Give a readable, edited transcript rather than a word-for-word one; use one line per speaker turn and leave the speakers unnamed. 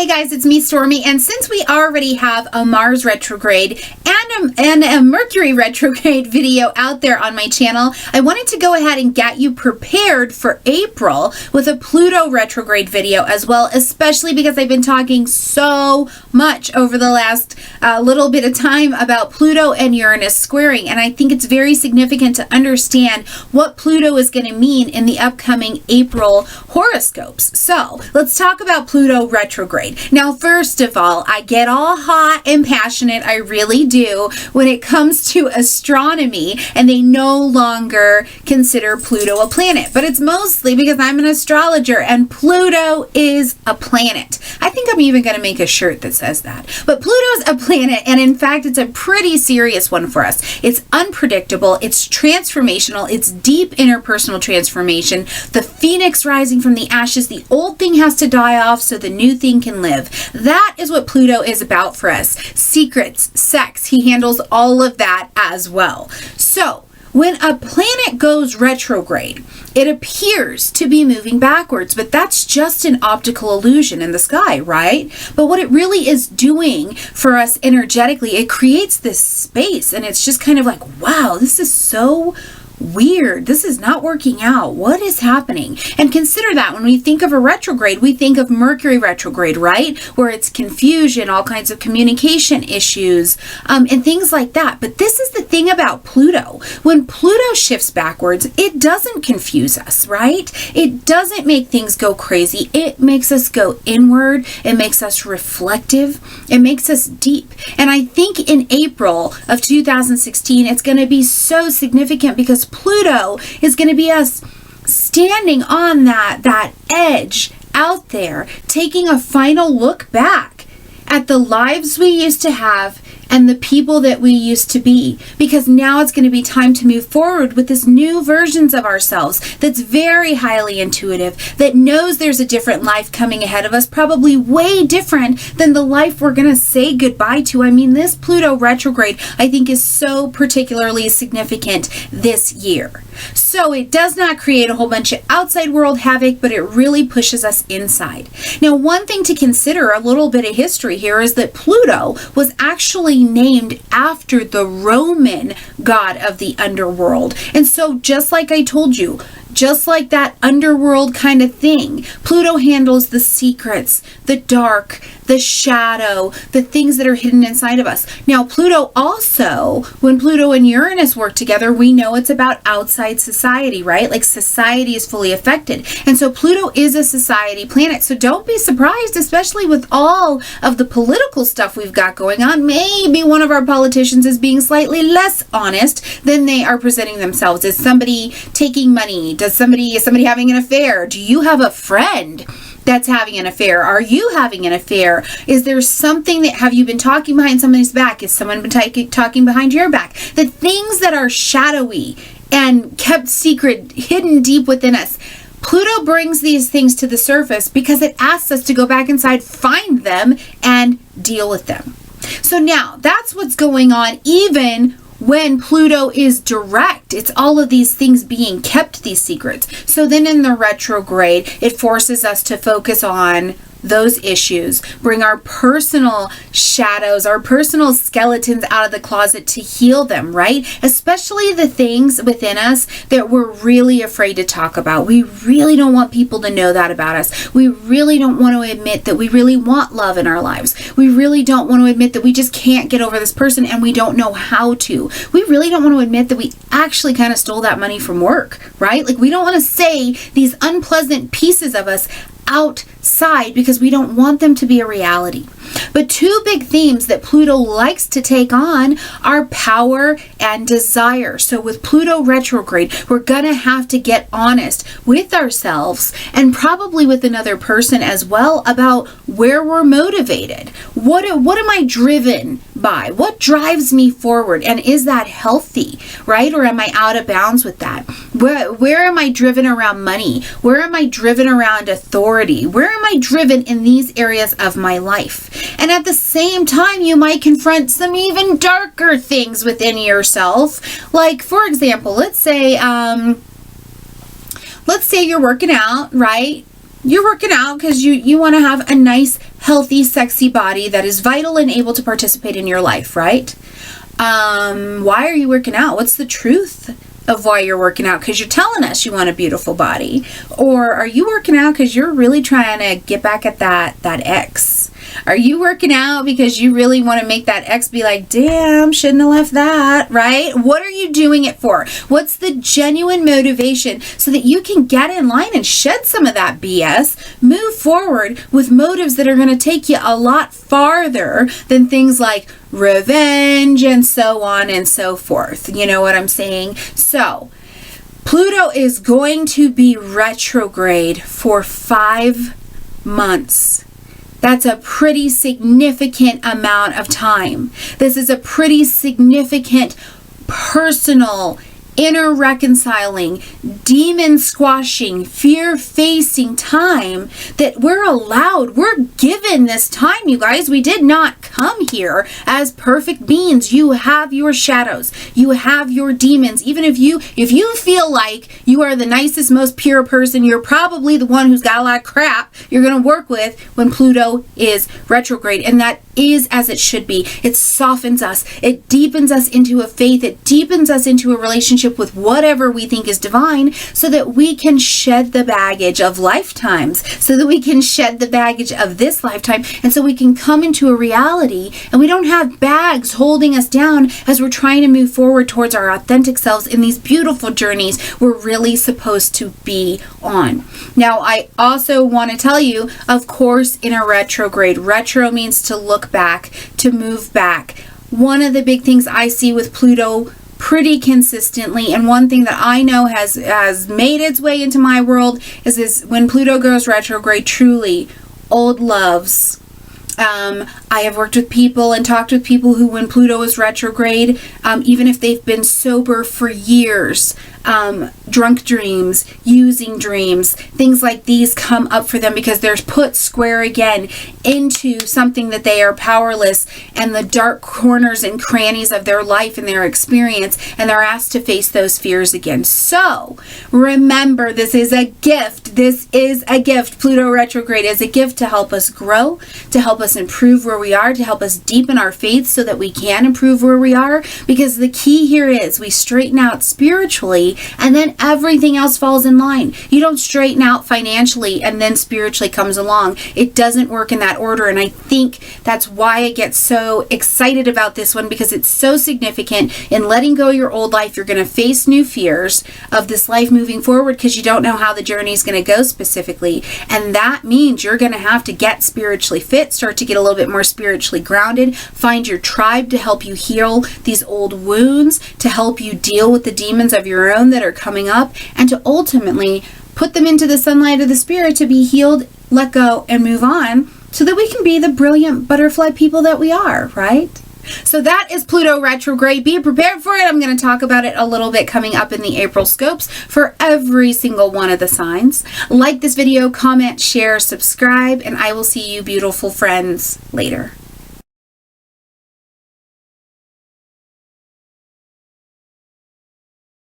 Hey guys, it's me, Stormy, and since we already have a Mars retrograde and a Mercury retrograde video out there on my channel, I wanted to go ahead and get you prepared for April with a Pluto retrograde video as well, especially because I've been talking so much over the last little bit of time about Pluto and Uranus squaring, and I think it's very significant to understand what Pluto is going to mean in the upcoming April horoscopes. So let's talk about Pluto retrograde. Now, first of all, I get all hot and passionate, I really do, when it comes to astronomy, and they no longer consider Pluto a planet. But it's mostly because I'm an astrologer, and Pluto is a planet. I think I'm even going to make a shirt that says that. But Pluto's a planet, and in fact, it's a pretty serious one for us. It's unpredictable, it's transformational, it's deep interpersonal transformation. The phoenix rising from the ashes, the old thing has to die off so the new thing can live. That is what Pluto is about for us. Secrets, sex, he handles all of that as well. So, when a planet goes retrograde, it appears to be moving backwards, but that's just an optical illusion in the sky, right? But what it really is doing for us energetically, it creates this space, and it's just kind of like, wow, this is so weird. This is not working out. What is happening? And consider that when we think of a retrograde, we think of Mercury retrograde, right? Where it's confusion, all kinds of communication issues, and things like that. But this is the thing about Pluto. When Pluto shifts backwards, it doesn't confuse us, right? It doesn't make things go crazy. It makes us go inward. It makes us reflective. It makes us deep. And I think in April of 2016, it's going to be so significant because Pluto is going to be us standing on that edge out there, taking a final look back at the lives we used to have and the people that we used to be, because now it's going to be time to move forward with this new versions of ourselves that's very highly intuitive, that knows there's a different life coming ahead of us, probably way different than the life we're going to say goodbye to. I mean, this Pluto retrograde, I think, is so particularly significant this year. So it does not create a whole bunch of outside world havoc, but it really pushes us inside. Now, one thing to consider, a little bit of history here, is that Pluto was actually named after the Roman god of the underworld. And so just like I told you, just like that underworld kind of thing, Pluto handles the secrets, the dark, the shadow, the things that are hidden inside of us. Now, Pluto also, when Pluto and Uranus work together, we know it's about outside society, right? Like society is fully affected. And so Pluto is a society planet. So don't be surprised, especially with all of the political stuff we've got going on. Maybe one of our politicians is being slightly less honest than they are presenting themselves. Is somebody taking money? Is somebody having an affair? Do you have a friend that's having an affair? Are you having an affair? Is there something that, have you been talking behind somebody's back? Has someone been talking behind your back? The things that are shadowy and kept secret, hidden deep within us, Pluto brings these things to the surface because it asks us to go back inside, find them, and deal with them. So now, that's what's going on even when Pluto is direct. It's all of these things being kept, these secrets. So then in the retrograde, it forces us to focus on those issues, bring our personal shadows, our personal skeletons out of the closet to heal them, right? Especially the things within us that we're really afraid to talk about. We really don't want people to know that about us. We really don't want to admit that we really want love in our lives. We really don't want to admit that we just can't get over this person and we don't know how to. We really don't want to admit that we actually kind of stole that money from work, right? Like, we don't want to say these unpleasant pieces of us outside because we don't want them to be a reality. But two big themes that Pluto likes to take on are power and desire. So with Pluto retrograde, we're going to have to get honest with ourselves and probably with another person as well about where we're motivated. What am I driven by? What drives me forward? And is that healthy, right? Or am I out of bounds with that? Where am I driven around money? Where am I driven around authority? Where am I driven in these areas of my life? And at the same time, you might confront some even darker things within yourself. Like, for example, let's say you're working out, right? You're working out because you want to have a nice, healthy, sexy body that is vital and able to participate in your life, right? Why are you working out? What's the truth of why you're working out? Because you're telling us you want a beautiful body. Or are you working out because you're really trying to get back at that ex? Are you working out because you really want to make that ex be like, damn, shouldn't have left that, right? What are you doing it for? What's the genuine motivation so that you can get in line and shed some of that BS, move forward with motives that are going to take you a lot farther than things like revenge and so on and so forth. You know what I'm saying? So, Pluto is going to be retrograde for 5 months. That's a pretty significant amount of time. This is a pretty significant personal, inner reconciling, demon squashing, fear facing time that we're given this time, you guys. We did not come here as perfect beings. You have your shadows. You have your demons. Even if you feel like you are the nicest, most pure person, you're probably the one who's got a lot of crap you're going to work with when Pluto is retrograde. And that is as it should be. It softens us. It deepens us into a faith. It deepens us into a relationship with whatever we think is divine, so that we can shed the baggage of lifetimes, so that we can shed the baggage of this lifetime, and so we can come into a reality and we don't have bags holding us down as we're trying to move forward towards our authentic selves in these beautiful journeys we're really supposed to be on. Now, I also want to tell you, of course, in a retrograde, retro means to look back, to move back. One of the big things I see with Pluto pretty consistently, and one thing that I know has made its way into my world is when Pluto goes retrograde, truly, old loves. I have worked with people and talked with people who, when Pluto is retrograde, even if they've been sober for years, drunk dreams, using dreams, things like these come up for them because they're put square again into something that they are powerless and the dark corners and crannies of their life and their experience, and they're asked to face those fears again. So remember, this is a gift. This is a gift. Pluto retrograde is a gift to help us grow, to help us improve where we are, to help us deepen our faith so that we can improve where we are, because the key here is we straighten out spiritually and then everything else falls in line. You don't straighten out financially and then spiritually comes along. It doesn't work in that order, and I think that's why I get so excited about this one, because it's so significant. In letting go of your old life, you're going to face new fears of this life moving forward because you don't know how the journey is going to go specifically, and that means you're going to have to get spiritually fit, start to get a little bit more spiritually grounded, find your tribe to help you heal these old wounds, to help you deal with the demons of your own that are coming up, and to ultimately put them into the sunlight of the spirit to be healed, let go, and move on, so that we can be the brilliant butterfly people that we are, right? So that is Pluto retrograde. Be prepared for it. I'm going to talk about it a little bit coming up in the April scopes for every single one of the signs. Like this video, comment, share, subscribe, and I will see you beautiful friends later.